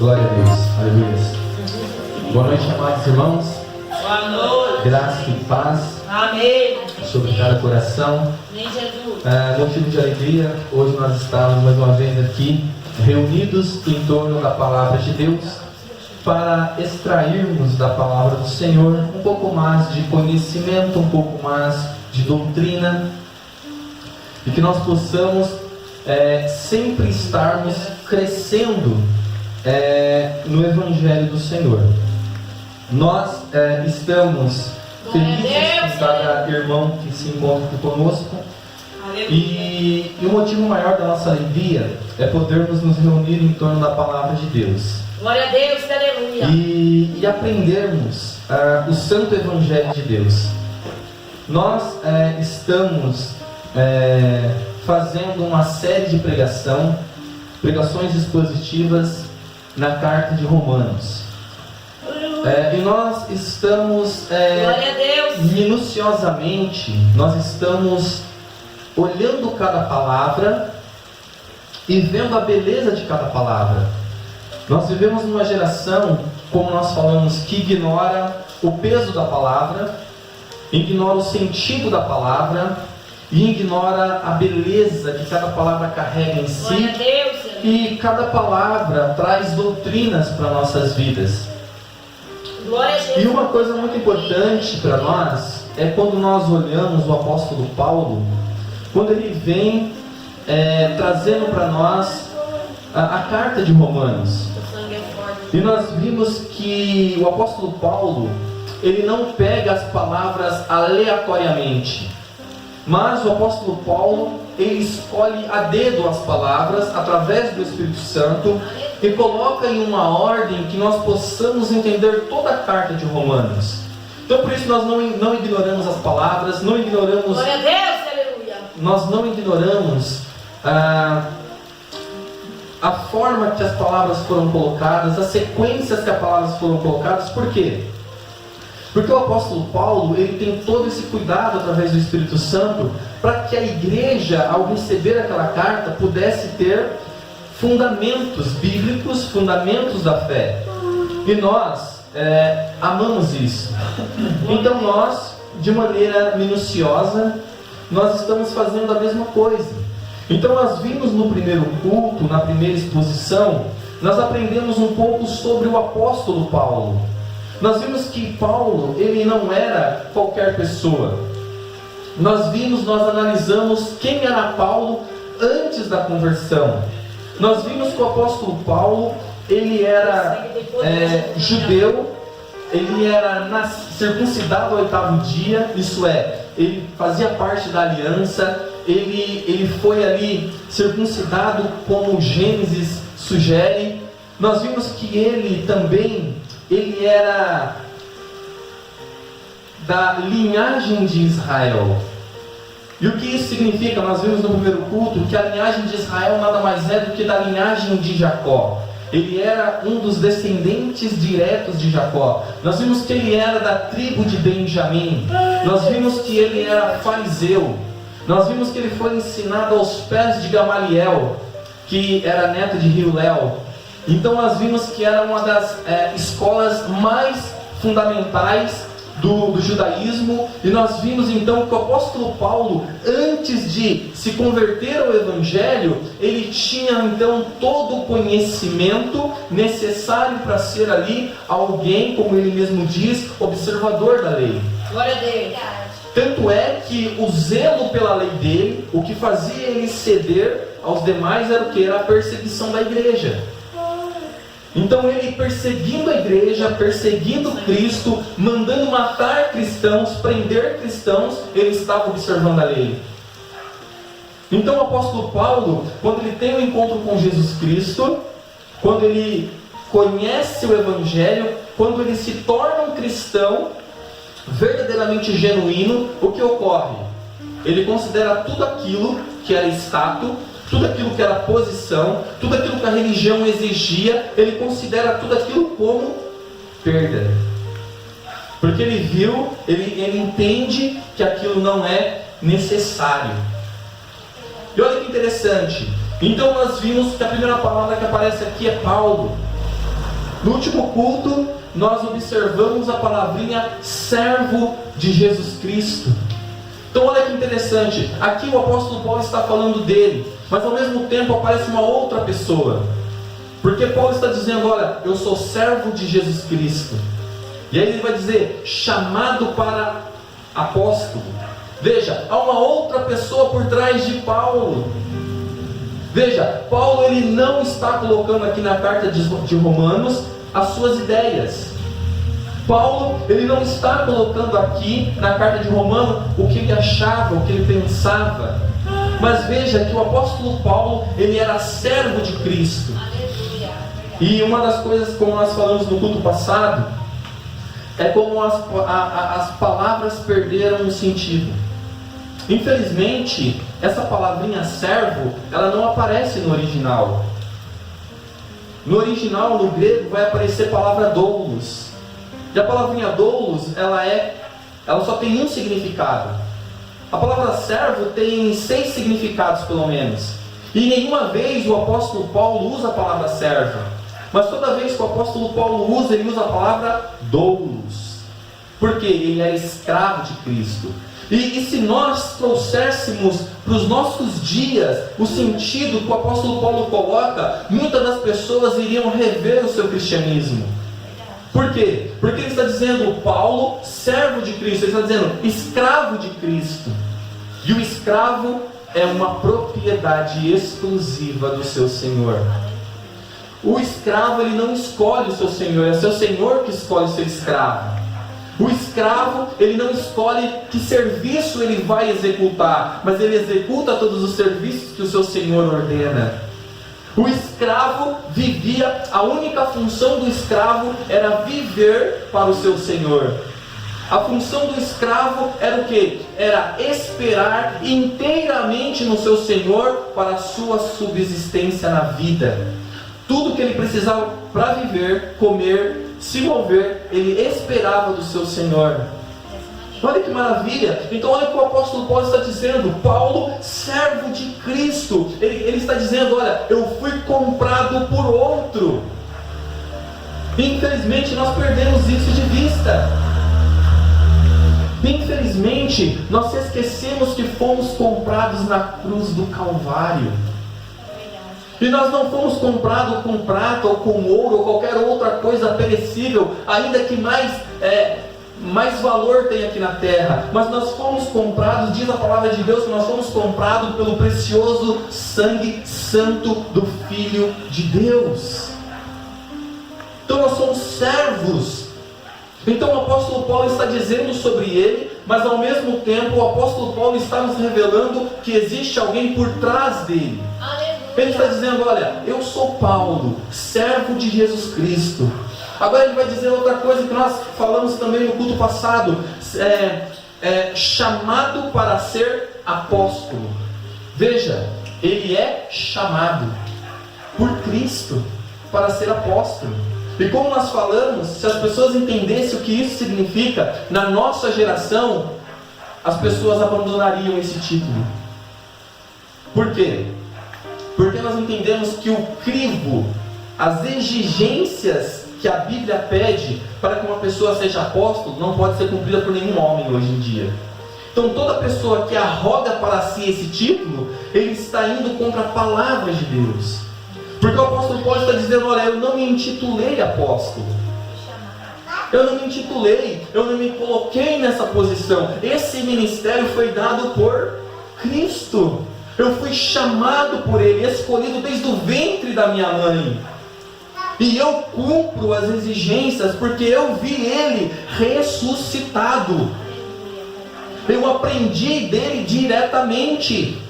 Glória a Deus, aleluia. Boa noite, amados irmãos. Boa noite. Graça e paz. Amém. Sobre cada coração. Amém, Jesus. Motivo de alegria, hoje nós estamos mais uma vez aqui, reunidos em torno da palavra de Deus, para extrairmos da palavra do Senhor um pouco mais de conhecimento, um pouco mais de doutrina, e que nós possamos sempre estarmos crescendo no Evangelho do Senhor. Nós estamos felizes com cada irmão que se encontra aqui conosco, e o motivo maior da nossa alegria é podermos nos reunir em torno da palavra de Deus. Glória a Deus, aleluia. E aprendermos o santo Evangelho de Deus. Nós estamos fazendo uma série de pregações expositivas na carta de Romanos. E nós estamos Glória a Deus. minuciosamente, nós estamos olhando cada palavra e vendo a beleza de cada palavra. Nós vivemos numa geração, como nós falamos, que ignora o peso da palavra, ignora o sentido da palavra e ignora a beleza que cada palavra carrega em si. Glória a Deus. E cada palavra traz doutrinas para nossas vidas. Glória a Jesus. E uma coisa muito importante para nós é quando nós olhamos o apóstolo Paulo, quando ele vem trazendo para nós a carta de Romanos. E nós vimos que o apóstolo Paulo, ele não pega as palavras aleatoriamente, mas o apóstolo Paulo, ele escolhe a dedo as palavras através do Espírito Santo e coloca em uma ordem que nós possamos entender toda a carta de Romanos. Então por isso nós não ignoramos as palavras, não ignoramos. Glória a Deus, aleluia. Nós não ignoramos a forma que as palavras foram colocadas, as sequências que as palavras foram colocadas. Por quê? Porque o apóstolo Paulo, ele tem todo esse cuidado através do Espírito Santo para que a igreja, ao receber aquela carta, pudesse ter fundamentos bíblicos, fundamentos da fé. E nós amamos isso. Então nós, de maneira minuciosa, nós estamos fazendo a mesma coisa. Então nós vimos no primeiro culto, na primeira exposição, nós aprendemos um pouco sobre o apóstolo Paulo. Nós vimos que Paulo, ele não era qualquer pessoa. Nós analisamos quem era Paulo antes da conversão. Nós vimos que o apóstolo Paulo, ele era judeu, ele era circuncidado ao 8º dia, isso é, ele fazia parte da aliança, ele foi ali circuncidado como Gênesis sugere. Nós vimos que ele também, ele era da linhagem de Israel. E o que isso significa? Nós vimos no primeiro culto que a linhagem de Israel nada mais é do que da linhagem de Jacó. Ele era um dos descendentes diretos de Jacó. Nós vimos que ele era da tribo de Benjamim. Nós vimos que ele era fariseu. Nós vimos que ele foi ensinado aos pés de Gamaliel, que era neto de Hilel. Então nós vimos que era uma das escolas mais fundamentais do judaísmo. E nós vimos então que o apóstolo Paulo, antes de se converter ao Evangelho, ele tinha então todo o conhecimento necessário para ser ali alguém, como ele mesmo diz, observador da lei. Glória a Deus. Tanto é que o zelo pela lei dele, o que fazia ele ceder aos demais era o que? Era a perseguição da igreja. Então ele perseguindo a igreja, perseguindo Cristo, mandando matar cristãos, prender cristãos, ele estava observando a lei. Então o apóstolo Paulo, quando ele tem um encontro com Jesus Cristo, quando ele conhece o Evangelho, quando ele se torna um cristão verdadeiramente genuíno, o que ocorre? Ele considera tudo aquilo que era status, tudo aquilo que era posição, tudo aquilo que a religião exigia, ele considera tudo aquilo como perda. Porque ele viu, ele entende que aquilo não é necessário. E olha que interessante. Então nós vimos que a primeira palavra que aparece aqui é Paulo. No último culto, nós observamos a palavrinha servo de Jesus Cristo. Então olha que interessante, aqui o apóstolo Paulo está falando dele, mas ao mesmo tempo aparece uma outra pessoa. Porque Paulo está dizendo, olha, eu sou servo de Jesus Cristo. E aí ele vai dizer, chamado para apóstolo. Veja, há uma outra pessoa por trás de Paulo. Veja, Paulo ele não está colocando aqui na carta de Romanos as suas ideias. Paulo ele não está colocando aqui na carta de Romanos o que ele achava, o que ele pensava. Mas veja que o apóstolo Paulo ele era servo de Cristo. E uma das coisas, como nós falamos no culto passado, é como as palavras perderam o sentido. Infelizmente, essa palavrinha servo, ela não aparece no original. No original, no grego, vai aparecer a palavra doulos. E a palavrinha doulos, ela só tem um significado. A palavra servo tem 6 significados, pelo menos. E nenhuma vez o apóstolo Paulo usa a palavra servo. Mas toda vez que o apóstolo Paulo usa, ele usa a palavra doulos. Porque ele é escravo de Cristo. E se nós trouxéssemos para os nossos dias o sentido que o apóstolo Paulo coloca, muitas das pessoas iriam rever o seu cristianismo. Por quê? Porque ele está dizendo Paulo, servo de Cristo, ele está dizendo escravo de Cristo. E o escravo é uma propriedade exclusiva do seu Senhor. O escravo ele não escolhe o seu senhor, é o seu senhor que escolhe ser escravo. O escravo ele não escolhe que serviço ele vai executar, mas ele executa todos os serviços que o seu senhor ordena. O escravo vivia, a única função do escravo era viver para o seu senhor. A função do escravo era o quê? Era esperar inteiramente no seu senhor para a sua subsistência na vida. Tudo que ele precisava para viver, comer, se mover, ele esperava do seu Senhor. Olha que maravilha! Então olha o que o apóstolo Paulo está dizendo. Paulo, servo de Cristo. Ele está dizendo, olha, eu fui comprado por outro. Infelizmente nós perdemos isso de vista. Infelizmente nós esquecemos que fomos comprados na cruz do Calvário. E nós não fomos comprados com prata ou com ouro ou qualquer outra coisa perecível, ainda que mais valor tem aqui na terra. Mas nós fomos comprados, diz a palavra de Deus, que nós fomos comprados pelo precioso sangue santo do Filho de Deus. Então nós somos servos. Então o apóstolo Paulo está dizendo sobre ele, mas ao mesmo tempo o apóstolo Paulo está nos revelando que existe alguém por trás dele. Ele está dizendo, olha, eu sou Paulo, servo de Jesus Cristo. Agora ele vai dizer outra coisa que nós falamos também no culto passado, chamado para ser apóstolo. Veja, ele é chamado por Cristo para ser apóstolo. E como nós falamos, se as pessoas entendessem o que isso significa, na nossa geração, as pessoas abandonariam esse título. Por quê? Porque nós entendemos que o crivo, as exigências que a Bíblia pede para que uma pessoa seja apóstolo, não pode ser cumprida por nenhum homem hoje em dia. Então toda pessoa que arroga para si esse título, ele está indo contra a palavra de Deus. Porque o apóstolo Paulo está dizendo, olha, eu não me intitulei apóstolo. Eu não me intitulei, eu não me coloquei nessa posição. Esse ministério foi dado por Cristo. Eu fui chamado por Ele, escolhido desde o ventre da minha mãe. E eu cumpro as exigências porque eu vi Ele ressuscitado. Eu aprendi dele diretamente.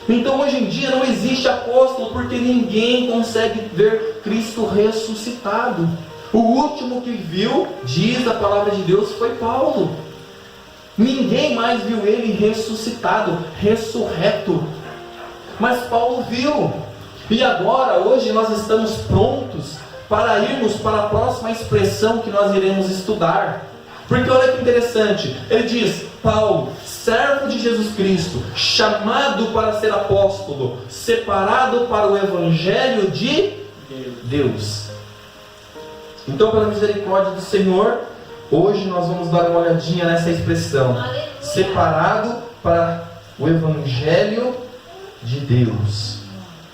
Então hoje em dia não existe apóstolo porque ninguém consegue ver Cristo ressuscitado. O último que viu, diz a palavra de Deus, foi Paulo. Ninguém mais viu ele ressuscitado, ressurreto. Mas Paulo viu. E agora, hoje, nós estamos prontos para irmos para a próxima expressão que nós iremos estudar. Porque olha que interessante, ele diz, Paulo, servo de Jesus Cristo, chamado para ser apóstolo, separado para o Evangelho de Deus. Então, pela misericórdia do Senhor, hoje nós vamos dar uma olhadinha nessa expressão: separado para o Evangelho de Deus.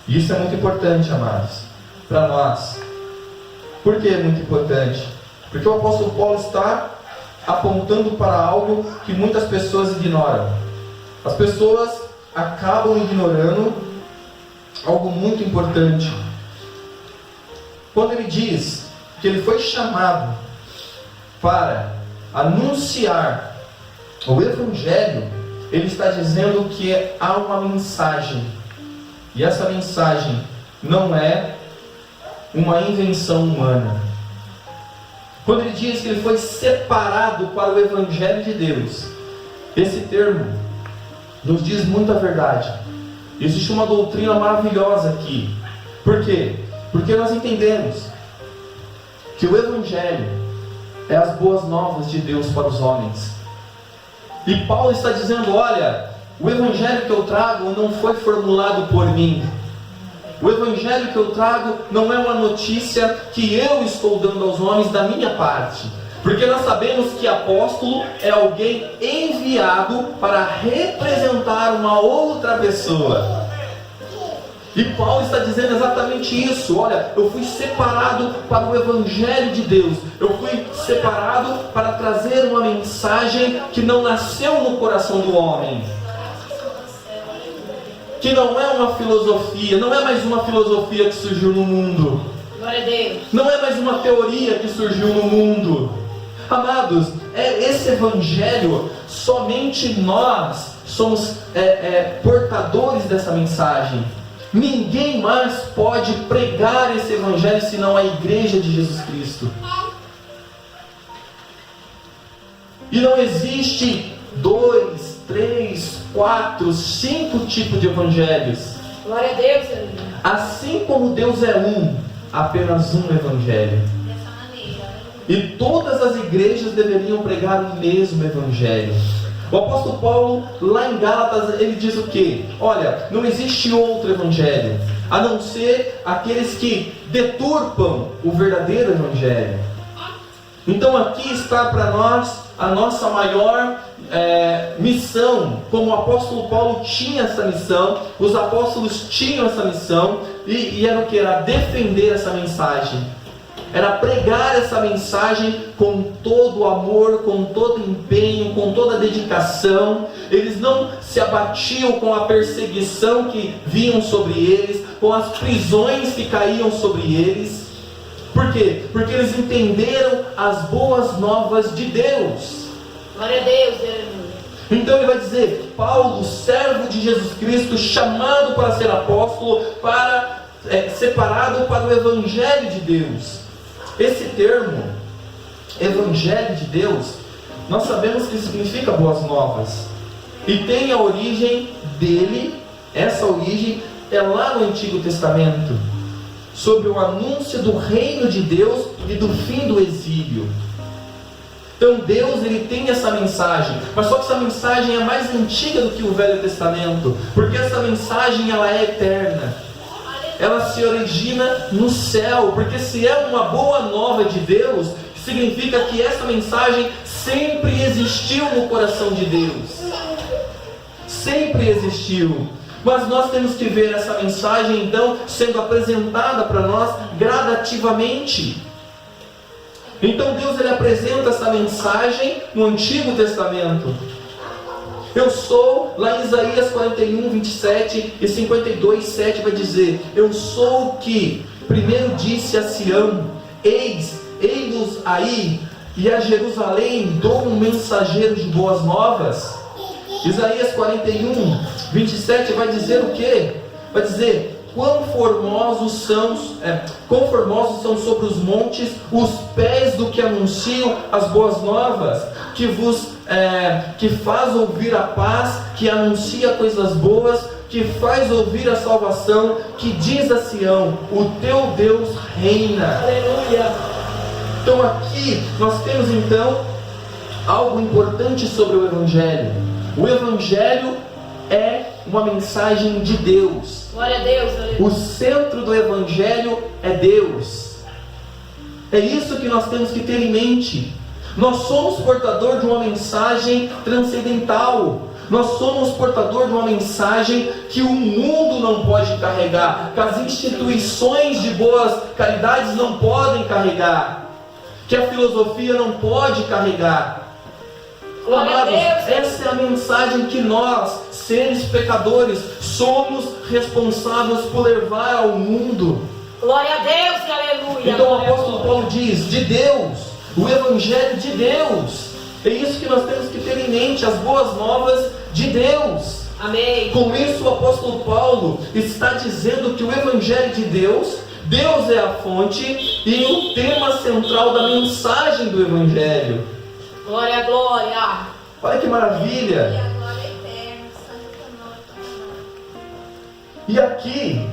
Isso é muito importante, amados, para nós. Por que é muito importante? Porque o apóstolo Paulo está apontando para algo que muitas pessoas ignoram. As pessoas acabam ignorando algo muito importante. Quando ele diz que ele foi chamado para anunciar o Evangelho, ele está dizendo que há uma mensagem. E essa mensagem não é uma invenção humana. Quando ele diz que ele foi separado para o Evangelho de Deus, esse termo nos diz muita verdade. Existe uma doutrina maravilhosa aqui. Por quê? Porque nós entendemos que o Evangelho é as boas novas de Deus para os homens. E Paulo está dizendo: olha, o Evangelho que eu trago não foi formulado por mim. O Evangelho que eu trago não é uma notícia que eu estou dando aos homens da minha parte. Porque nós sabemos que apóstolo é alguém enviado para representar uma outra pessoa. E Paulo está dizendo exatamente isso. Olha, eu fui separado para o Evangelho de Deus. Eu fui separado para trazer uma mensagem que não nasceu no coração do homem, que não é uma filosofia, não é mais uma filosofia que surgiu no mundo. Glória a Deus. Não é mais uma teoria que surgiu no mundo. Amados, esse Evangelho, somente nós somos portadores dessa mensagem. Ninguém mais pode pregar esse Evangelho senão a Igreja de Jesus Cristo. E não existe 2, 3, 4, 5 tipos de evangelhos. Glória a Deus, aleluia. Assim como Deus é um, apenas um evangelho. Dessa maneira. E todas as igrejas deveriam pregar o mesmo evangelho. O apóstolo Paulo, lá em Gálatas, ele diz o quê? Olha, não existe outro evangelho, a não ser aqueles que deturpam o verdadeiro evangelho. Então aqui está para nós a nossa maior missão. Como o apóstolo Paulo tinha essa missão, os apóstolos tinham essa missão, e era o que? Era defender essa mensagem, era pregar essa mensagem com todo o amor, com todo o empenho, com toda a dedicação. Eles não se abatiam com a perseguição que vinham sobre eles, com as prisões que caíam sobre eles. Por quê? Porque eles entenderam as boas novas de Deus. Glória a Deus, aleluia. Então ele vai dizer: Paulo, servo de Jesus Cristo, chamado para ser apóstolo, separado para o Evangelho de Deus. Esse termo, Evangelho de Deus, nós sabemos que significa boas novas. E tem a origem dele, essa origem é lá no Antigo Testamento, sobre o anúncio do reino de Deus e do fim do exílio. Então Deus, ele tem essa mensagem, mas só que essa mensagem é mais antiga do que o Velho Testamento, porque essa mensagem ela é eterna, ela se origina no céu, porque se é uma boa nova de Deus, significa que essa mensagem sempre existiu no coração de Deus, sempre existiu. Mas nós temos que ver essa mensagem então sendo apresentada para nós gradativamente. Então Deus, ele apresenta essa mensagem no Antigo Testamento. Eu sou, lá em Isaías 41, 27 e 52, 7 vai dizer: eu sou o que primeiro disse a Sião, eis-nos aí, e a Jerusalém dou um mensageiro de boas novas. Isaías 41, 27 vai dizer o quê? Vai dizer: quão formosos são sobre os montes os pés do que anunciam as boas novas, que faz ouvir a paz, que anuncia coisas boas, que faz ouvir a salvação, que diz a Sião: o teu Deus reina. Aleluia. Então aqui nós temos então algo importante sobre o Evangelho. O Evangelho é uma mensagem de Deus. Glória a Deus, aleluia. O centro do Evangelho é Deus. É isso que nós temos que ter em mente. Nós somos portador de uma mensagem transcendental. Nós somos portador de uma mensagem que o mundo não pode carregar, que as instituições de boas caridades não podem carregar, que a filosofia não pode carregar. Amados, essa é a mensagem que nós, seres pecadores, somos responsáveis por levar ao mundo. Glória a Deus e aleluia. Então o apóstolo Paulo diz, de Deus, o Evangelho de Deus. É isso que nós temos que ter em mente, as boas novas de Deus. Amém. Com isso o apóstolo Paulo está dizendo que o Evangelho de Deus, Deus é a fonte e o tema central da mensagem do Evangelho. Glória, glória. Olha que maravilha. E aqui,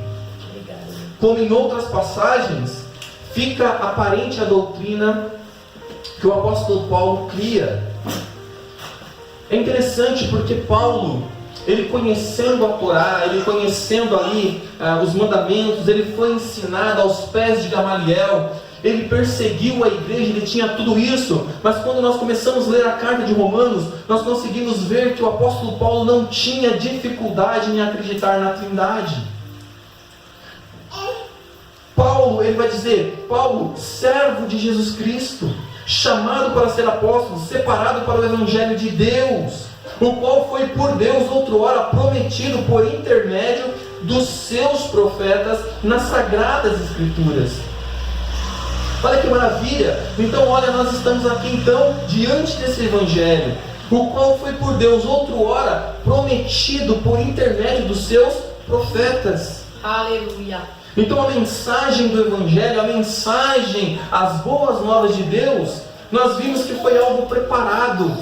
como em outras passagens, fica aparente a doutrina que o apóstolo Paulo cria. É interessante porque Paulo, ele conhecendo a Torá, ele conhecendo ali os mandamentos, ele foi ensinado aos pés de Gamaliel, ele perseguiu a igreja, ele tinha tudo isso, mas quando nós começamos a ler a carta de Romanos, nós conseguimos ver que o apóstolo Paulo não tinha dificuldade em acreditar na Trindade. Paulo, ele vai dizer, Paulo, servo de Jesus Cristo, chamado para ser apóstolo, separado para o Evangelho de Deus, o qual foi por Deus outrora prometido por intermédio dos seus profetas nas Sagradas Escrituras. Olha que maravilha! Então olha, nós estamos aqui então diante desse Evangelho, o qual foi por Deus outrora prometido por intermédio dos seus profetas. Aleluia. Então a mensagem do Evangelho, a mensagem, as boas novas de Deus, nós vimos que foi algo preparado,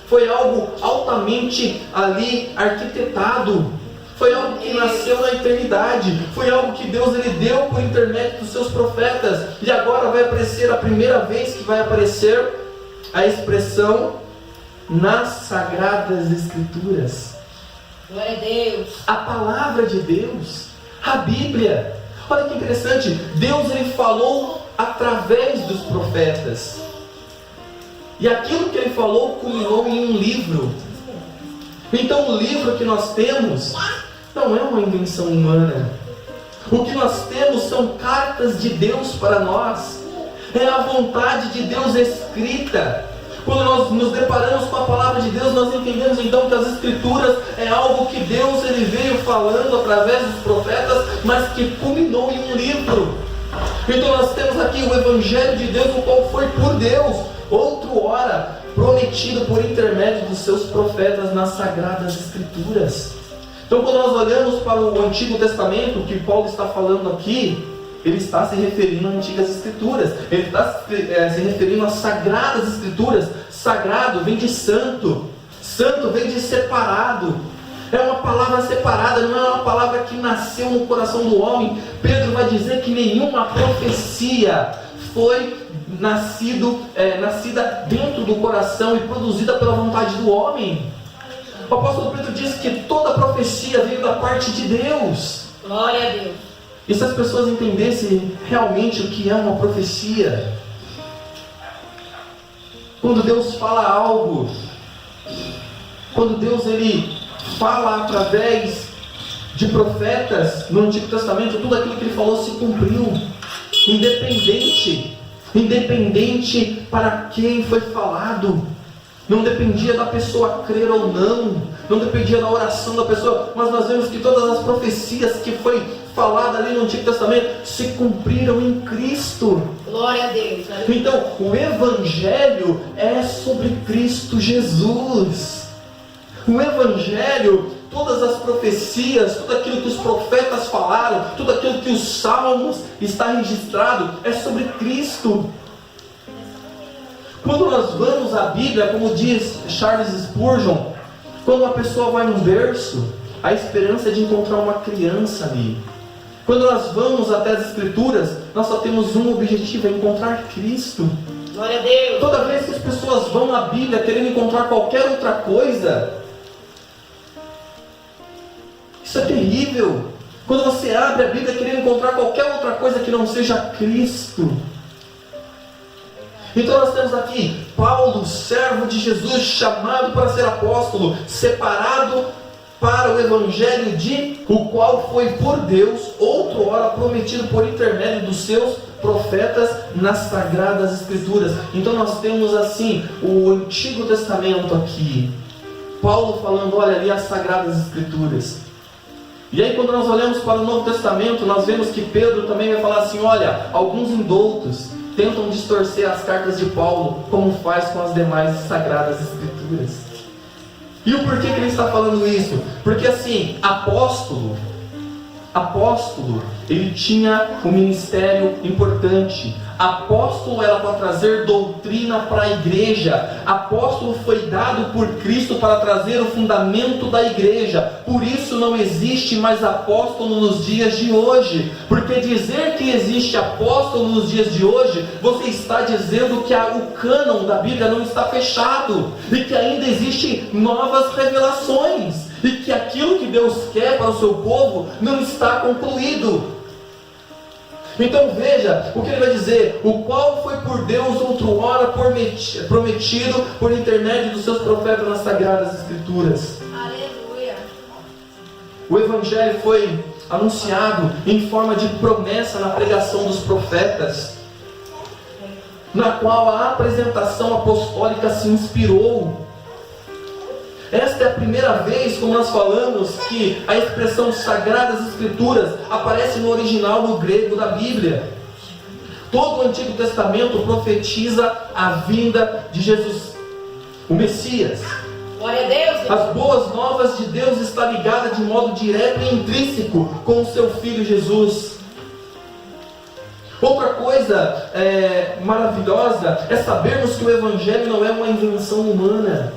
foi algo altamente ali arquitetado, foi algo que nasceu na eternidade, foi algo que Deus ele deu por intermédio dos seus profetas, e agora vai aparecer a primeira vez que vai aparecer a expressão nas Sagradas Escrituras. Glória a Deus. A palavra de Deus, a Bíblia. Olha que interessante, Deus ele falou através dos profetas. E aquilo que ele falou culminou em um livro. Então o livro que nós temos não é uma invenção humana. O que nós temos são cartas de Deus para nós. É a vontade de Deus escrita. Quando nós nos deparamos com a palavra de Deus, nós entendemos então que as Escrituras é algo que Deus ele veio falando através dos profetas, mas que culminou em um livro. Então nós temos aqui o Evangelho de Deus, o qual foi por Deus, outrora prometido por intermédio dos seus profetas nas Sagradas Escrituras. Então quando nós olhamos para o Antigo Testamento, que Paulo está falando aqui, ele está se referindo às Antigas Escrituras, ele está se referindo às Sagradas Escrituras. Sagrado vem de santo, santo vem de separado. É uma palavra separada, não é uma palavra que nasceu no coração do homem. Pedro vai dizer que nenhuma profecia foi nascida dentro do coração e produzida pela vontade do homem. O apóstolo Pedro diz que toda profecia veio da parte de Deus. Glória a Deus. E se as pessoas entendessem realmente o que é uma profecia, quando Deus fala algo, quando Deus ele fala através de profetas no Antigo Testamento, tudo aquilo que ele falou se cumpriu, independente para quem foi falado. Não dependia da pessoa crer ou não dependia da oração da pessoa, mas nós vemos que todas as profecias que foi falada ali no Antigo Testamento se cumpriram em Cristo. Glória a Deus. Então, o Evangelho é sobre Cristo Jesus. O Evangelho, todas as profecias, tudo aquilo que os profetas falaram, tudo aquilo que os salmos está registrado, é sobre Cristo. Quando nós vamos à Bíblia, como diz Charles Spurgeon, quando uma pessoa vai num berço, a esperança é de encontrar uma criança ali. Quando nós vamos até as Escrituras, nós só temos um objetivo, é encontrar Cristo. Glória a Deus. Toda vez que as pessoas vão à Bíblia querendo encontrar qualquer outra coisa, isso é terrível. Quando você abre a Bíblia querendo encontrar qualquer outra coisa que não seja Cristo, Então nós temos aqui Paulo, servo de Jesus, chamado para ser apóstolo, separado para o evangelho de o qual foi por Deus outrora prometido por intermédio dos seus profetas nas sagradas escrituras. Então nós temos assim o Antigo Testamento aqui, Paulo falando, olha ali as sagradas escrituras. E aí quando nós olhamos para o Novo Testamento, nós vemos que Pedro também vai falar assim, olha, alguns indoutos tentam distorcer as cartas de Paulo, como faz com as demais sagradas escrituras. E o porquê que ele está falando isso? Porque assim, apóstolo, ele tinha um ministério importante. Apóstolo era para trazer doutrina para a igreja. Apóstolo foi dado por Cristo para trazer o fundamento da igreja. Por isso não existe mais apóstolo nos dias de hoje. Porque dizer que existe apóstolo nos dias de hoje, você está dizendo que o cânon da Bíblia não está fechado. E que ainda existem novas revelações. E que aquilo que Deus quer para o seu povo não está concluído. Então veja o que ele vai dizer, o qual foi por Deus outrora prometido por intermédio dos seus profetas nas sagradas escrituras. Aleluia. O evangelho foi anunciado em forma de promessa na pregação dos profetas, na qual a apresentação apostólica se inspirou. Esta é a primeira vez, como nós falamos, que a expressão Sagradas Escrituras aparece no original no grego da Bíblia. Todo o Antigo Testamento profetiza a vinda de Jesus, o Messias. Glória a Deus. As boas novas de Deus está ligada de modo direto e intrínseco com o seu Filho Jesus. Outra coisa maravilhosa é sabermos que o Evangelho não é uma invenção humana.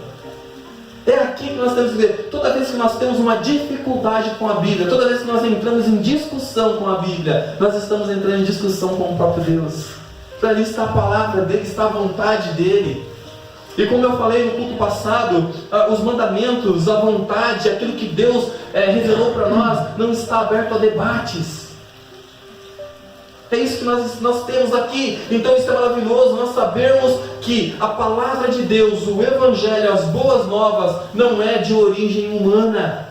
É aqui que nós temos que ver. Toda vez que nós temos uma dificuldade com a Bíblia, toda vez que nós entramos em discussão com a Bíblia, nós estamos entrando em discussão com o próprio Deus. Então ali está a palavra dele, está a vontade dele. E como eu falei no culto passado, os mandamentos, a vontade, aquilo que Deus revelou para nós, não está aberto a debates. É isso que nós temos aqui. Então isso é maravilhoso, nós sabemos que a palavra de Deus, o Evangelho, as boas novas, não é de origem humana.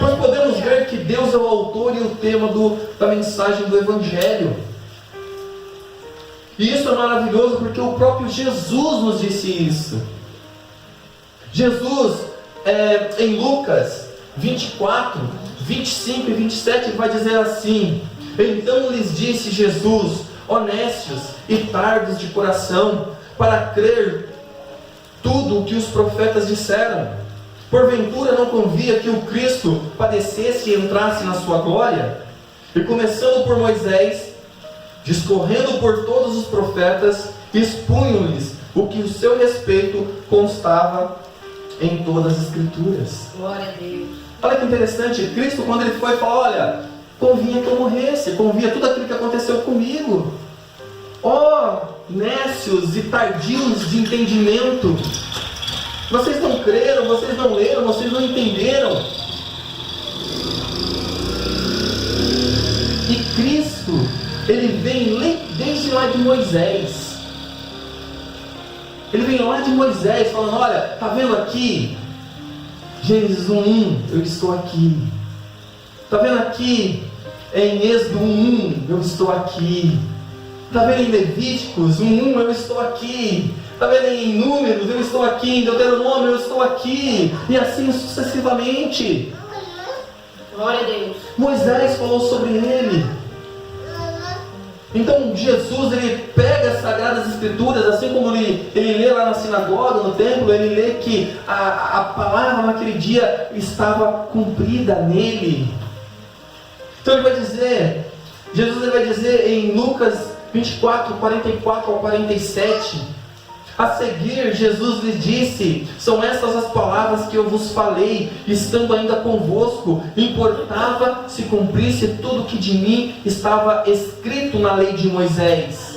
Nós podemos ver que Deus é o autor e o tema da mensagem do Evangelho. E isso é maravilhoso porque o próprio Jesus nos disse isso. Jesus, em Lucas 24, 25 e 27, vai dizer assim: então lhes disse Jesus, honestos e tardos de coração, para crer tudo o que os profetas disseram. Porventura não convia que o Cristo padecesse e entrasse na sua glória? E começando por Moisés, discorrendo por todos os profetas, expunham-lhes o que o seu respeito constava em todas as Escrituras. Glória a Deus. Olha que interessante, Cristo quando ele foi falou, olha, convinha que eu morresse, convinha tudo aquilo que aconteceu comigo. Nécios e tardios de entendimento, vocês não creram, vocês não leram, vocês não entenderam. E Cristo, ele vem desde lá de Moisés. Ele vem lá de Moisés falando, olha, está vendo aqui? Gênesis 1:1, eu estou aqui. Está vendo aqui? Em Êxodo 1:1, eu estou aqui. Está vendo em Levíticos 1:1, eu estou aqui. Está vendo em Números, eu estou aqui. Em Deuteronômio, eu estou aqui. E assim sucessivamente. Glória a Deus. Moisés falou sobre ele. Então Jesus, ele pega as Sagradas Escrituras, assim como ele lê lá na sinagoga, no templo, ele lê que a palavra naquele dia estava cumprida nele. Então ele vai dizer, Jesus ele vai dizer em Lucas 24, 44 ao 47, a seguir Jesus lhes disse, são estas as palavras que eu vos falei, estando ainda convosco, importava se cumprisse tudo que de mim estava escrito na lei de Moisés,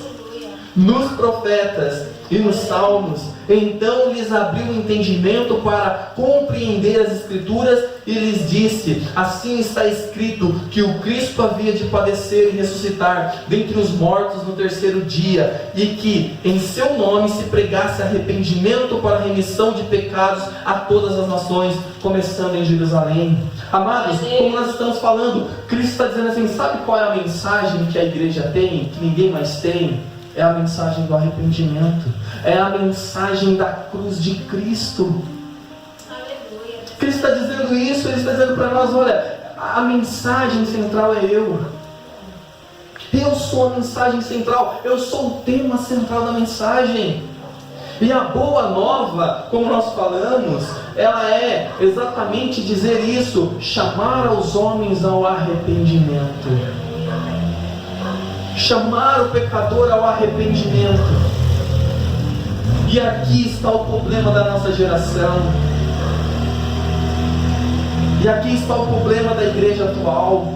nos profetas e nos Salmos. Então lhes abriu o entendimento para compreender as Escrituras e lhes disse: assim está escrito que o Cristo havia de padecer e ressuscitar dentre os mortos no terceiro dia, e que em seu nome se pregasse arrependimento para a remissão de pecados a todas as nações, começando em Jerusalém. Amados, como nós estamos falando, Cristo está dizendo assim: sabe qual é a mensagem que a igreja tem, que ninguém mais tem? É a mensagem do arrependimento, é a mensagem da cruz de Cristo. Aleluia. Cristo está dizendo isso, Ele está dizendo para nós: olha, a mensagem central é eu sou a mensagem central, eu sou o tema central da mensagem. E a boa nova, como nós falamos, ela é exatamente dizer isso, chamar os homens ao arrependimento. Chamar o pecador ao arrependimento. E aqui está o problema da nossa geração. E aqui está o problema da igreja atual.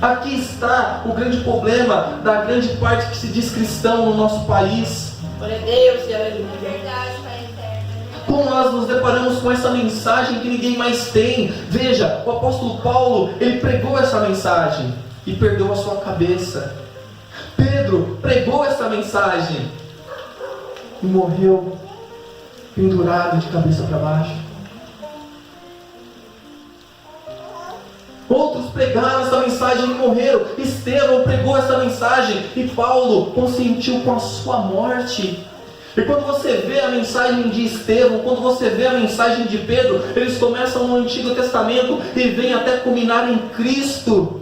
Aqui está o grande problema da grande parte que se diz cristão no nosso país. Glória a Deus e aleluia. É verdade, Pai eterno. Como nós nos deparamos com essa mensagem que ninguém mais tem. Veja, o apóstolo Paulo, ele pregou essa mensagem e perdeu a sua cabeça. Pedro pregou essa mensagem e morreu pendurado de cabeça para baixo. Outros pregaram essa mensagem e morreram. Estevão pregou essa mensagem e Paulo consentiu com a sua morte. E quando você vê a mensagem de Estevão, quando você vê a mensagem de Pedro, eles começam no Antigo Testamento e vêm até culminar em Cristo.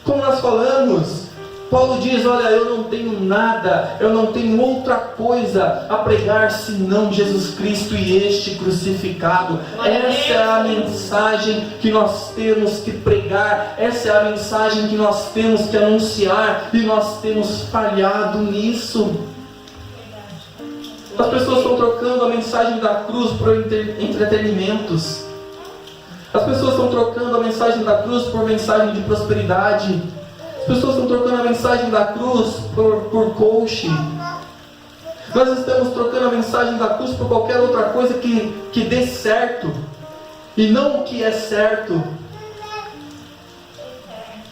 Como nós falamos, Paulo diz: olha, eu não tenho nada, eu não tenho outra coisa a pregar senão Jesus Cristo e este crucificado. Essa é a mensagem que nós temos que pregar, essa é a mensagem que nós temos que anunciar, e nós temos falhado nisso. As pessoas estão trocando a mensagem da cruz por entretenimentos. As pessoas estão trocando a mensagem da cruz por mensagem de prosperidade. As pessoas estão trocando a mensagem da cruz por coaching. Nós estamos trocando a mensagem da cruz por qualquer outra coisa que dê certo, e não o que é certo.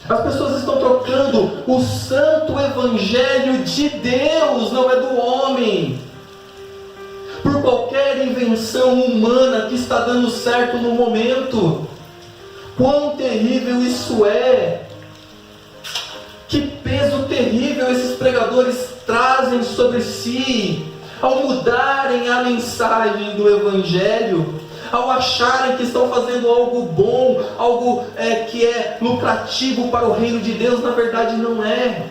As pessoas estão trocando o santo evangelho de Deus, não é do homem, por qualquer invenção humana que está dando certo no momento. Quão terrível isso é! Que peso terrível esses pregadores trazem sobre si, ao mudarem a mensagem do Evangelho, ao acharem que estão fazendo algo bom, algo que é lucrativo para o reino de Deus. Na verdade não é.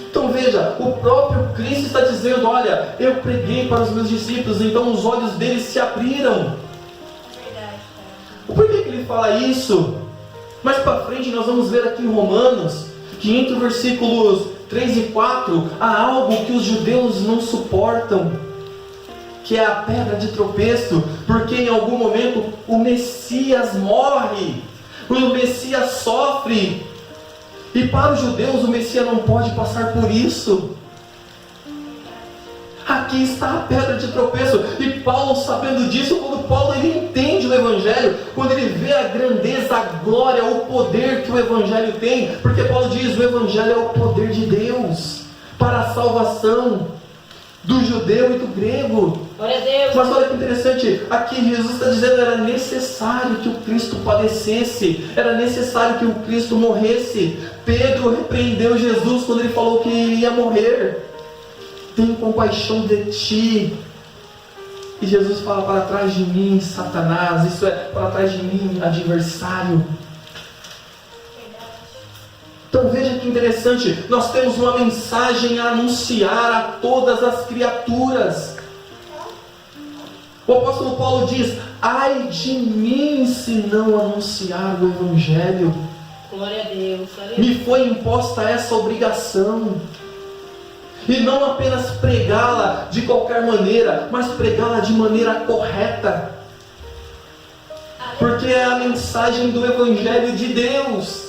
Então veja, o próprio Cristo está dizendo: olha, eu preguei para os meus discípulos, então os olhos deles se abriram. Por que ele fala isso? Mais para frente nós vamos ver aqui em Romanos, que entre os versículos 3 e 4, há algo que os judeus não suportam, que é a pedra de tropeço, porque em algum momento o Messias morre, o Messias sofre, e para os judeus o Messias não pode passar por isso. Aqui está a pedra de tropeço, e Paulo, sabendo disso, quando Paulo ele entende o Evangelho, quando ele vê a grandeza, a glória, o poder que o Evangelho tem, porque Paulo diz: o Evangelho é o poder de Deus para a salvação do judeu e do grego. Glória a Deus. Mas olha que interessante, aqui Jesus está dizendo: era necessário que o Cristo padecesse, era necessário que o Cristo morresse. Pedro repreendeu Jesus quando ele falou que ele ia morrer. Tenho compaixão de ti. E Jesus fala: para trás de mim, Satanás. Isso é, para trás de mim, adversário. Então veja que interessante, nós temos uma mensagem a anunciar a todas as criaturas. O apóstolo Paulo diz: ai de mim se não anunciar o Evangelho. Glória a Deus. Me foi imposta essa obrigação. E não apenas pregá-la de qualquer maneira, mas pregá-la de maneira correta. Porque é a mensagem do Evangelho de Deus.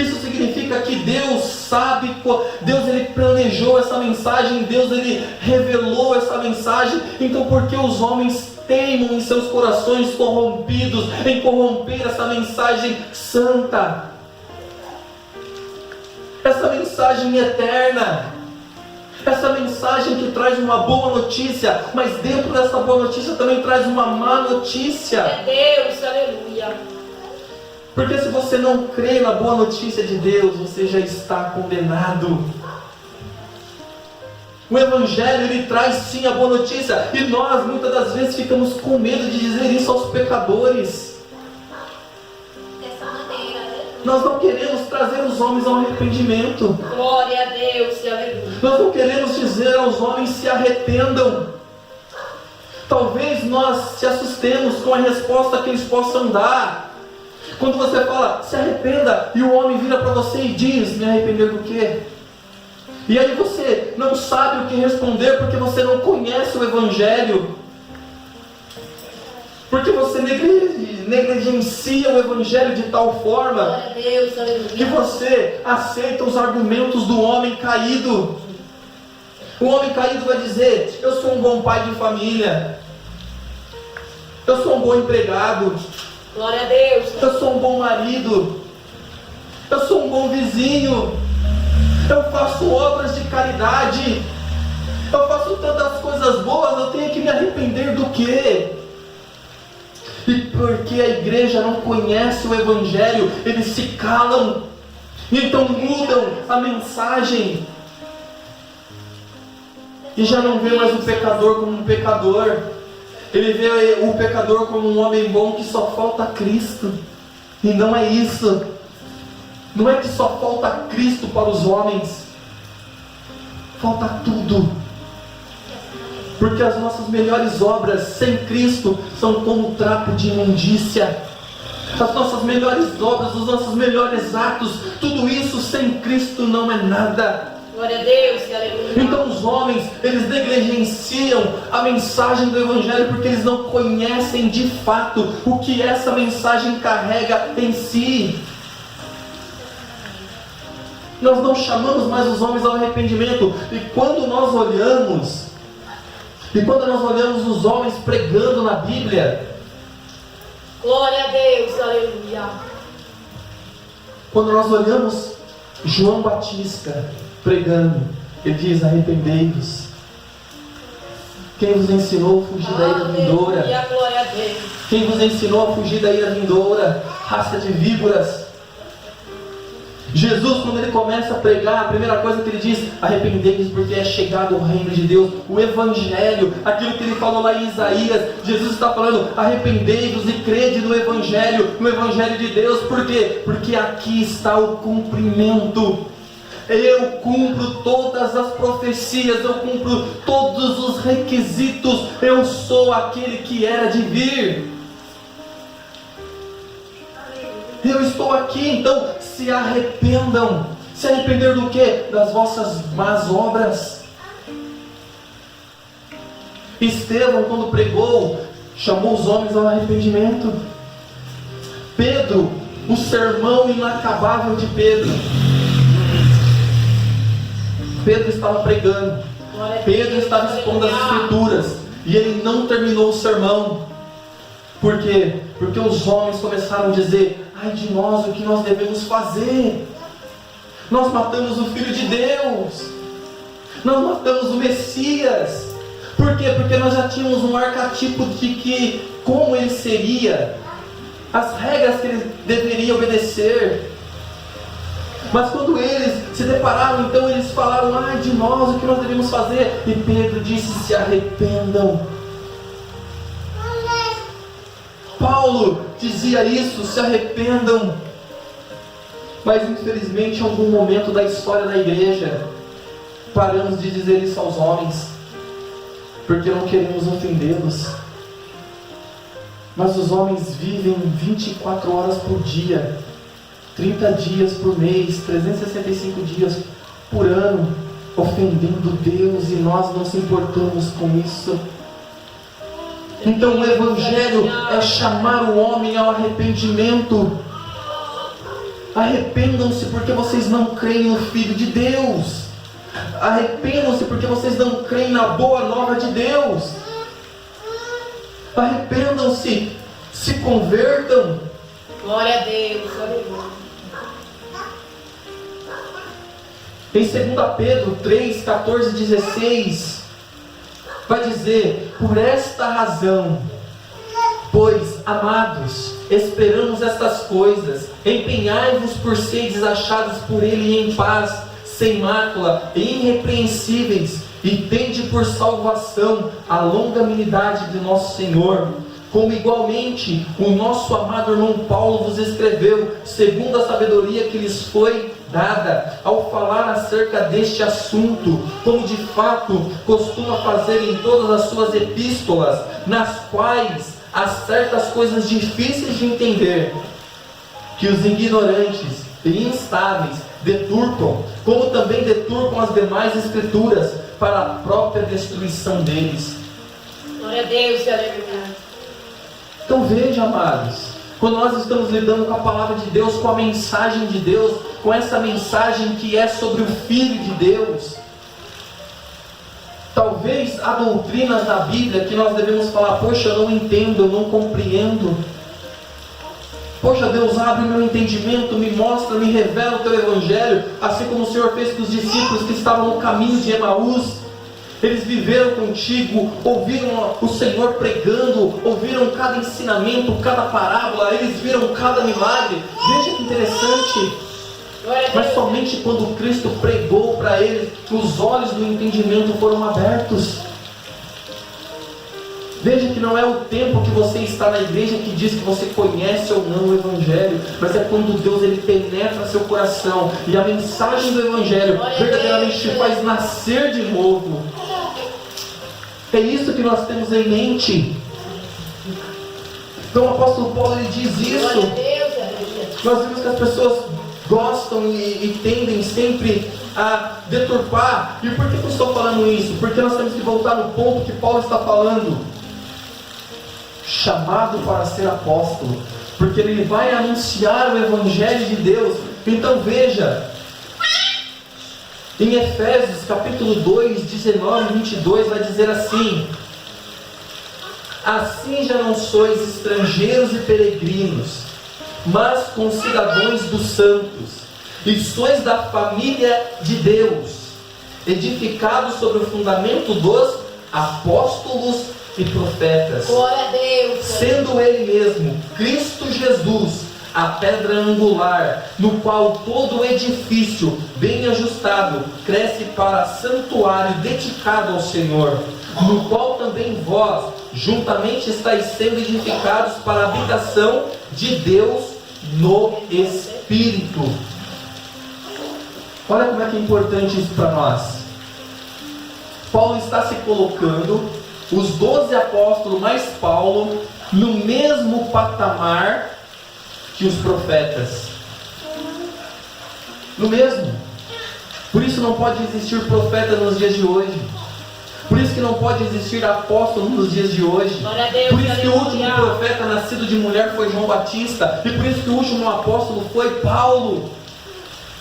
Isso significa que Deus sabe, Deus ele planejou essa mensagem, Deus ele revelou essa mensagem. Então por que os homens teimam em seus corações corrompidos em corromper essa mensagem santa? Essa mensagem eterna, essa mensagem que traz uma boa notícia, mas dentro dessa boa notícia também traz uma má notícia. Deus, aleluia. Porque se você não crê na boa notícia de Deus, você já está condenado. O Evangelho, ele traz sim a boa notícia, e nós muitas das vezes ficamos com medo de dizer isso aos pecadores. Dessa maneira, né? Nós não queremos trazer os homens ao arrependimento. Glória a Deus, aleluia. Nós não queremos dizer aos homens se arrependam. Talvez nós se assustemos com a resposta que eles possam dar. Quando você fala, se arrependa, e o homem vira para você e diz, me arrepender do quê? E aí você não sabe o que responder, porque você não conhece o Evangelho. Porque você negligencia o Evangelho de tal forma Glória a Deus, aleluia. que você aceita os argumentos do homem caído. O homem caído vai dizer, eu sou um bom pai de família, eu sou um bom empregado, Glória a Deus. eu sou um bom marido, eu sou um bom vizinho, eu faço obras de caridade, eu faço tantas coisas boas, eu tenho que me arrepender do quê? E porque a igreja não conhece o Evangelho, eles se calam, então mudam a mensagem, e já não vê mais o pecador como um pecador. Ele vê o pecador como um homem bom que só falta Cristo. E não é isso. Não é que só falta Cristo para os homens. Falta tudo. Porque as nossas melhores obras sem Cristo são como trapo de imundícia. As nossas melhores obras, os nossos melhores atos, tudo isso sem Cristo não é nada. Glória a Deus, aleluia. Então os homens, eles negligenciam a mensagem do Evangelho porque eles não conhecem de fato o que essa mensagem carrega em si. Nós não chamamos mais os homens ao arrependimento. E quando nós olhamos os homens pregando na Bíblia, Glória a Deus, aleluia. quando nós olhamos João Batista pregando, ele diz, arrependei-vos. Quem vos ensinou a fugir da ira vindoura? Aleluia, glória a Deus. Quem vos ensinou a fugir da ira vindoura? Raça de víboras. Jesus, quando ele começa a pregar, a primeira coisa que ele diz, arrependei-vos porque é chegado o reino de Deus. O Evangelho, aquilo que ele falou lá em Isaías, Jesus está falando, arrependei-vos e crede no Evangelho de Deus. Por quê? Porque aqui está o cumprimento. Eu cumpro todas as profecias, eu cumpro todos os requisitos, eu sou aquele que era de vir. Eu estou aqui, então se arrependam. Se arrepender do quê? Das vossas más obras. Estevão, quando pregou, chamou os homens ao arrependimento. Pedro, o sermão inacabável de Pedro. Pedro estava pregando, Pedro estava expondo as Escrituras, e ele não terminou o sermão. Por quê? Porque os homens começaram a dizer, ai de nós, o que nós devemos fazer? Nós matamos o Filho de Deus, nós matamos o Messias. Por quê? Porque nós já tínhamos um arquétipo de que, como ele seria, as regras que ele deveria obedecer. Mas quando eles se depararam, então eles falaram, ai de nós, o que nós devemos fazer? E Pedro disse, se arrependam. Paulo dizia isso, se arrependam. Mas infelizmente em algum momento da história da igreja, paramos de dizer isso aos homens, porque não queremos ofendê-los. Mas os homens vivem 24 horas por dia, 30 dias por mês, 365 dias por ano, ofendendo Deus, e nós não se importamos com isso. Então o Evangelho é chamar o homem ao arrependimento. Arrependam-se porque vocês não creem no Filho de Deus. Arrependam-se porque vocês não creem na boa nova de Deus. Arrependam-se, se convertam. Glória a Deus, aleluia. Em 2 Pedro 3, 14 e 16, vai dizer: por esta razão, pois, amados, esperamos estas coisas, empenhai-vos por seres achados por Ele em paz, sem mácula e irrepreensíveis, e tende por salvação a longanimidade de nosso Senhor, como igualmente o nosso amado irmão Paulo vos escreveu, segundo a sabedoria que lhes foi dada, ao falar acerca deste assunto, como de fato costuma fazer em todas as suas epístolas, nas quais há certas coisas difíceis de entender, que os ignorantes e instáveis deturpam, como também deturpam as demais escrituras, para a própria destruição deles. Glória a Deus, aleluia. Então veja, amados, quando nós estamos lidando com a palavra de Deus, com a mensagem de Deus, com essa mensagem que é sobre o Filho de Deus, talvez há doutrinas na Bíblia que nós devemos falar: poxa, eu não entendo, eu não compreendo. Poxa, Deus, abre o meu entendimento, me mostra, me revela o teu Evangelho, assim como o Senhor fez com os discípulos que estavam no caminho de Emaús. Eles viveram contigo, ouviram o Senhor pregando, ouviram cada ensinamento, cada parábola, eles viram cada milagre. Veja que interessante. Mas somente quando Cristo pregou para eles, que os olhos do entendimento foram abertos. Veja que não é o tempo que você está na igreja que diz que você conhece ou não o Evangelho, mas é quando Deus ele penetra seu coração e a mensagem do Evangelho verdadeiramente te faz nascer de novo. É isso que nós temos em mente. Então o apóstolo Paulo ele diz isso. Nós vemos que as pessoas gostam e tendem sempre a deturpar. E por que eu estou falando isso? Porque nós temos que voltar no ponto que Paulo está falando. Chamado para ser apóstolo, porque ele vai anunciar o Evangelho de Deus. Então veja, em Efésios capítulo 2, 19 e 22 vai dizer assim: assim já não sois estrangeiros e peregrinos, mas concidadãos dos santos, e sois da família de Deus, edificados sobre o fundamento dos apóstolos e profetas, glória a Deus, sendo Ele mesmo, Cristo Jesus, a pedra angular, no qual todo o edifício, bem ajustado, cresce para santuário dedicado ao Senhor, no qual também vós, juntamente estáis sendo edificados para a habitação de Deus no Espírito. Olha como é que é importante isso para nós. Paulo está se colocando, os 12 apóstolos mais Paulo, no mesmo patamar que os profetas. No mesmo. Por isso não pode existir profeta nos dias de hoje. Por isso que não pode existir apóstolo nos dias de hoje. Por isso que o último profeta nascido de mulher foi João Batista. E por isso que o último apóstolo foi Paulo.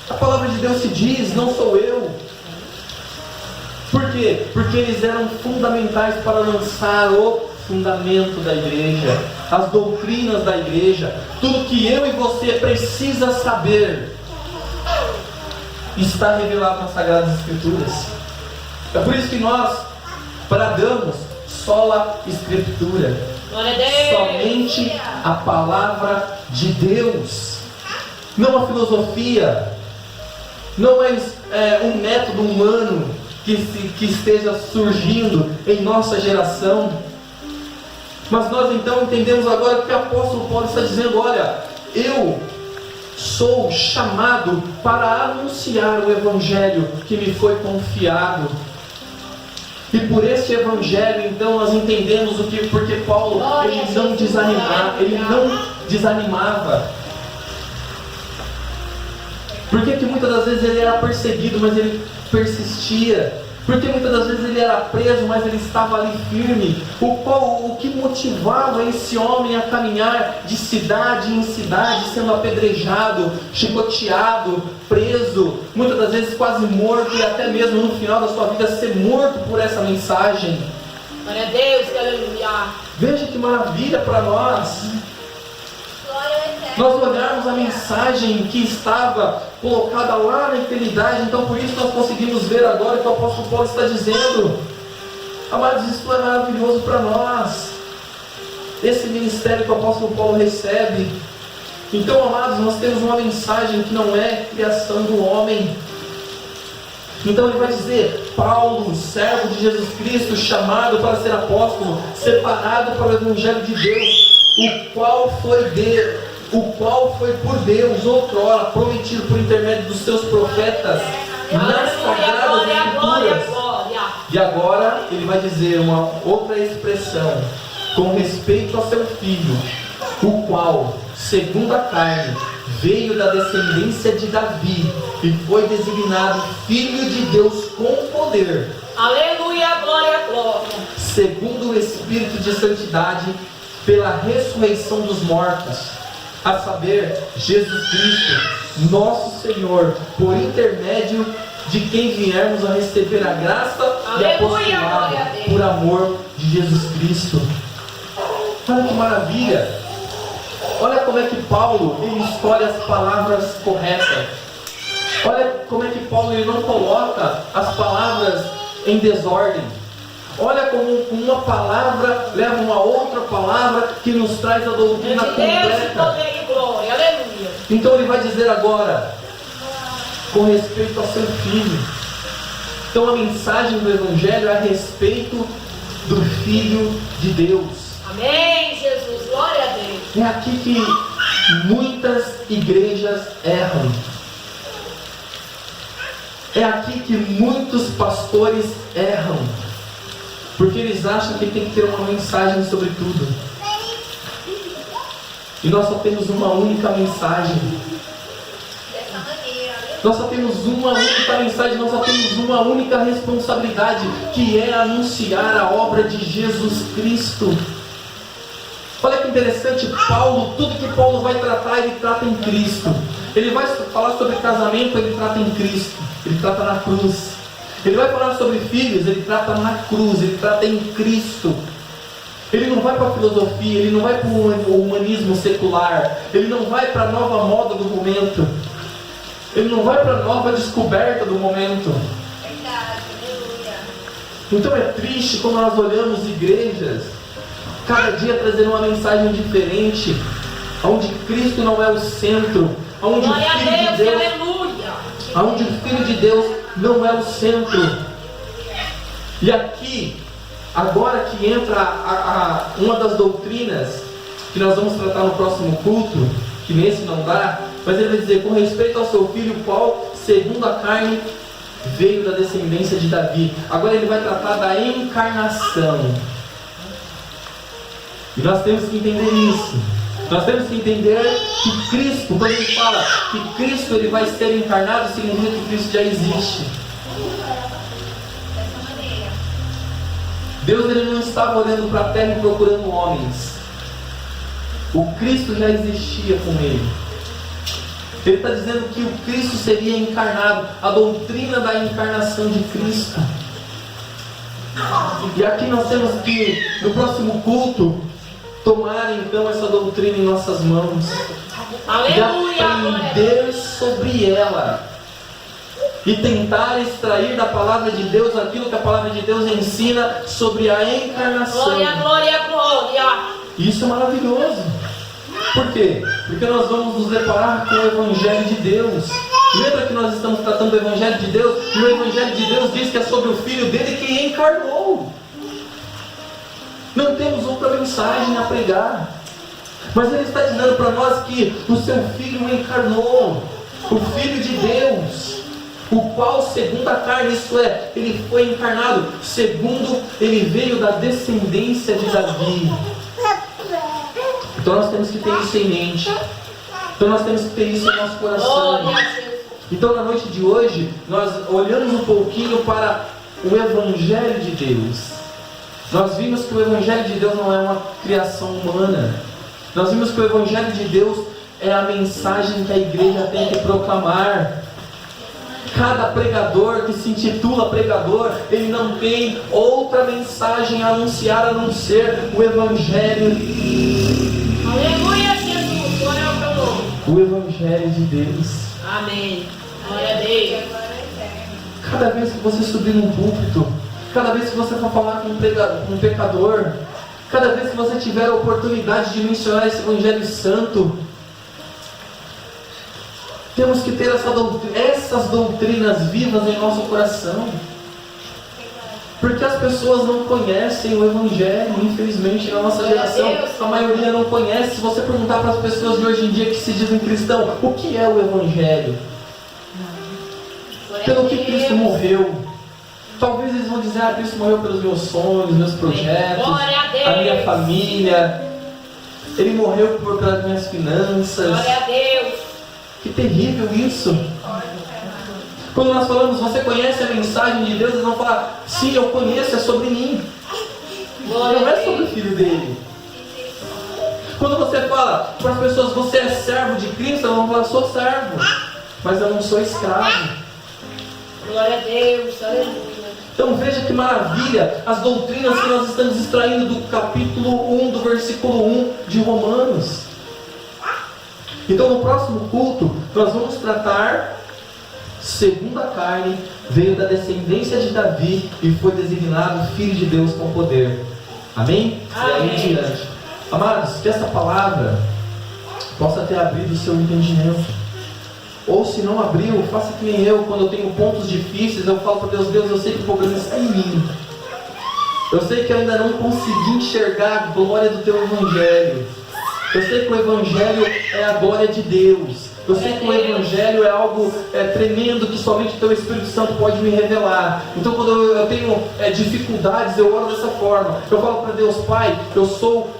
A palavra de Deus se diz, não sou eu. Por quê? Porque eles eram fundamentais para lançar o fundamento da igreja, as doutrinas da igreja, tudo que eu e você precisa saber está revelado nas Sagradas Escrituras. É por isso que nós bradamos sola Escritura, somente a palavra de Deus, não a filosofia, não mais um método humano que esteja surgindo em nossa geração. Mas nós então entendemos agora que o apóstolo Paulo está dizendo: olha, eu sou chamado para anunciar o Evangelho que me foi confiado. E por esse Evangelho então nós entendemos porque Paulo ele não desanimava. Por que muitas das vezes ele era perseguido, mas ele persistia? Porque muitas das vezes ele era preso, mas ele estava ali firme. O que motivava esse homem a caminhar de cidade em cidade, sendo apedrejado, chicoteado, preso, muitas das vezes quase morto, e até mesmo no final da sua vida ser morto por essa mensagem. Glória a Deus, aleluia. Veja que maravilha para nós. Nós olharmos a mensagem que estava colocada lá na eternidade. Então por isso nós conseguimos ver agora o que o apóstolo Paulo está dizendo. Amados, isso é maravilhoso para nós, esse ministério que o apóstolo Paulo recebe. Então, amados, nós temos uma mensagem que não é criação do homem. Então ele vai dizer: Paulo, servo de Jesus Cristo, chamado para ser apóstolo, separado para o evangelho de Deus, o qual foi por Deus outrora prometido por intermédio dos seus profetas nas sagradas escrituras. E agora ele vai dizer uma outra expressão com respeito ao seu filho, o qual, segundo a carne, veio da descendência de Davi e foi designado Filho de Deus com poder. Aleluia, glória, glória. Segundo o Espírito de santidade, pela ressurreição dos mortos, a saber, Jesus Cristo, nosso Senhor, por intermédio de quem viemos a receber a graça e apostolado por amor de Jesus Cristo. Olha que maravilha! Olha como é que Paulo ele escolhe as palavras corretas. Olha como é que Paulo ele não coloca as palavras em desordem. Olha como uma palavra leva uma outra palavra que nos traz a doutrina completa. Então ele vai dizer agora, com respeito ao seu filho. Então a mensagem do Evangelho é a respeito do Filho de Deus. Amém, Jesus, glória a Deus. É aqui que muitas igrejas erram. É aqui que muitos pastores erram. Porque eles acham que tem que ter uma mensagem sobre tudo. E nós só temos uma única mensagem. Nós só temos uma única mensagem, nós só temos uma única responsabilidade, que é anunciar a obra de Jesus Cristo. Olha que interessante, Paulo, tudo que Paulo vai tratar, ele trata em Cristo. Ele vai falar sobre casamento, ele trata em Cristo, ele trata na cruz. Ele vai falar sobre filhos, ele trata na cruz, ele trata em Cristo. Ele não vai para a filosofia, ele não vai para o humanismo secular, ele não vai para a nova moda do momento, ele não vai para a nova descoberta do momento. Então é triste quando nós olhamos igrejas, cada dia trazendo uma mensagem diferente, onde Cristo não é o centro, onde o Filho de Deus, onde o Filho de Deus não é o centro. E aqui, agora que entra uma das doutrinas que nós vamos tratar no próximo culto, que nesse não dá, mas ele vai dizer, com respeito ao seu filho, o qual, segundo a carne, veio da descendência de Davi. Agora ele vai tratar da encarnação. E nós temos que entender isso. Nós temos que entender que Cristo, quando ele fala que Cristo ele vai ser encarnado, significa que Cristo já existe. Deus ele não estava olhando para a terra e procurando homens. O Cristo já existia com ele. Ele está dizendo que o Cristo seria encarnado, a doutrina da encarnação de Cristo. E aqui nós temos que, no próximo culto, tomar então essa doutrina em nossas mãos. Aleluia, e aprender sobre ela. E tentar extrair da palavra de Deus aquilo que a palavra de Deus ensina sobre a encarnação. Glória, glória, glória. Isso é maravilhoso. Por quê? Porque nós vamos nos deparar com o Evangelho de Deus. Lembra que nós estamos tratando do Evangelho de Deus? E o Evangelho de Deus diz que é sobre o Filho dele que encarnou. Não temos outra mensagem a pregar. Mas ele está dizendo para nós que o seu Filho encarnou. O Filho de Deus, o qual segundo a carne, isso é, ele foi encarnado, segundo ele veio da descendência de Davi. Então nós temos que ter isso em mente. Então nós temos que ter isso em nosso coração. Então na noite de hoje, nós olhamos um pouquinho para o Evangelho de Deus. Nós vimos que o Evangelho de Deus não é uma criação humana. Nós vimos que o Evangelho de Deus é a mensagem que a igreja tem que proclamar. Cada pregador que se intitula pregador, ele não tem outra mensagem a anunciar a não ser o Evangelho. Aleluia, Jesus. Glória ao teu nome. O Evangelho de Deus. Amém. Glória a Deus. Cada vez que você subir num púlpito, cada vez que você for falar com um pecador, cada vez que você tiver a oportunidade de mencionar esse Evangelho Santo, temos que ter essas doutrinas vivas em nosso coração. Porque as pessoas não conhecem o Evangelho, infelizmente, na nossa geração. A maioria não conhece. Se você perguntar para as pessoas de hoje em dia que se dizem cristão, o que é o Evangelho? Pelo que Cristo morreu. Talvez eles vão dizer, Cristo morreu pelos meus sonhos, meus projetos, a minha família. Ele morreu pelas minhas finanças. Glória a Deus. Que terrível isso. Quando nós falamos, você conhece a mensagem de Deus, eles vão falar, sim, eu conheço, é sobre mim. Não é sobre o filho dele. Quando você fala para as pessoas, você é servo de Cristo, elas vão falar, sou servo, mas eu não sou escravo. Glória a Deus, aleluia. Então veja que maravilha as doutrinas que nós estamos extraindo do capítulo 1, do versículo 1 de Romanos. Então no próximo culto nós vamos tratar, segundo a carne, veio da descendência de Davi e foi designado Filho de Deus com poder. Amém? Amém. E aí em diante. Amados, que essa palavra possa ter abrido o seu entendimento. Ou se não abriu, faça que nem eu, quando eu tenho pontos difíceis, eu falo para Deus, Deus, eu sei que o problema está em mim. Eu sei que eu ainda não consegui enxergar a glória do Teu Evangelho. Eu sei que o Evangelho é a glória de Deus. Eu sei que o Evangelho é algo tremendo que somente o Teu Espírito Santo pode me revelar. Então quando eu tenho dificuldades, eu oro dessa forma. Eu falo para Deus, Pai, eu sou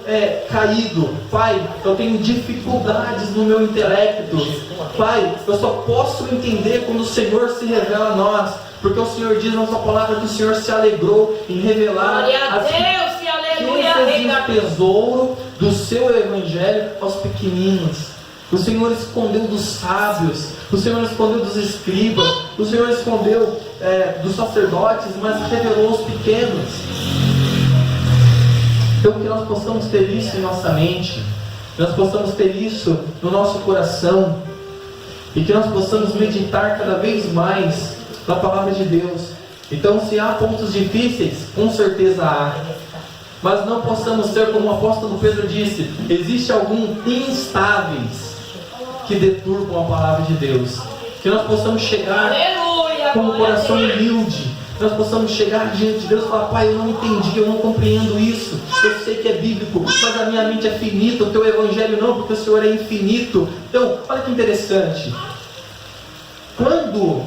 caído. Pai, eu tenho dificuldades no meu intelecto. Pai, eu só posso entender quando o Senhor se revela a nós. Porque o Senhor diz na sua palavra que o Senhor se alegrou em revelar as riquezas e o tesouro do seu Evangelho aos pequeninos. O Senhor escondeu dos sábios, o Senhor escondeu dos escribas, o Senhor escondeu dos sacerdotes, mas revelou aos pequenos. Então que nós possamos ter isso em nossa mente, que nós possamos ter isso no nosso coração, e que nós possamos meditar cada vez mais na palavra de Deus. Então se há pontos difíceis, com certeza há, mas não possamos ser como o apóstolo Pedro disse, existe alguns instáveis que deturpam a palavra de Deus. Que nós possamos chegar com um coração humilde, que nós possamos chegar diante de Deus e falar, Pai, eu não entendi, eu não compreendo isso, eu sei que é bíblico, mas a minha mente é finita, o Teu Evangelho não, porque o Senhor é infinito. Então, olha que interessante, quando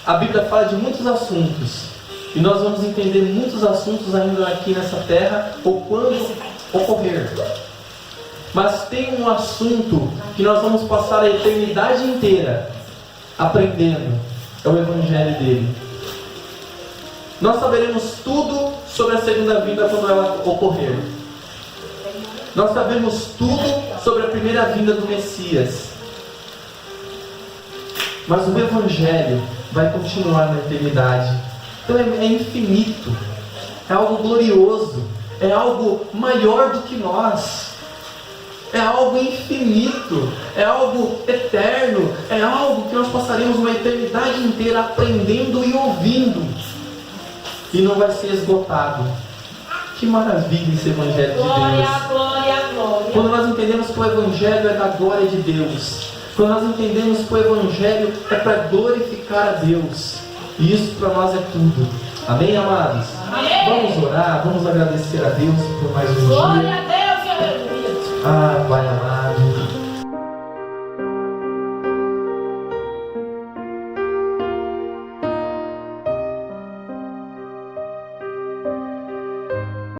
a Bíblia fala de muitos assuntos, e nós vamos entender muitos assuntos ainda aqui nessa terra, ou quando ocorrer, mas tem um assunto que nós vamos passar a eternidade inteira aprendendo, é o Evangelho dele. Nós saberemos tudo sobre a segunda vinda quando ela ocorrer. Nós sabemos tudo sobre a primeira vinda do Messias. Mas o Evangelho vai continuar na eternidade. Então é infinito, é algo glorioso, é algo maior do que nós. É algo infinito, é algo eterno, é algo que nós passaremos uma eternidade inteira aprendendo e ouvindo, e não vai ser esgotado. Que maravilha esse Evangelho de Deus! Glória, glória. Quando nós entendemos que o Evangelho é da glória de Deus, quando nós entendemos que o Evangelho é para glorificar a Deus, e isso para nós é tudo. Amém, amados? Amém. Vamos orar, vamos agradecer a Deus por mais um Glória dia. a Deus, aleluia. Pai amado.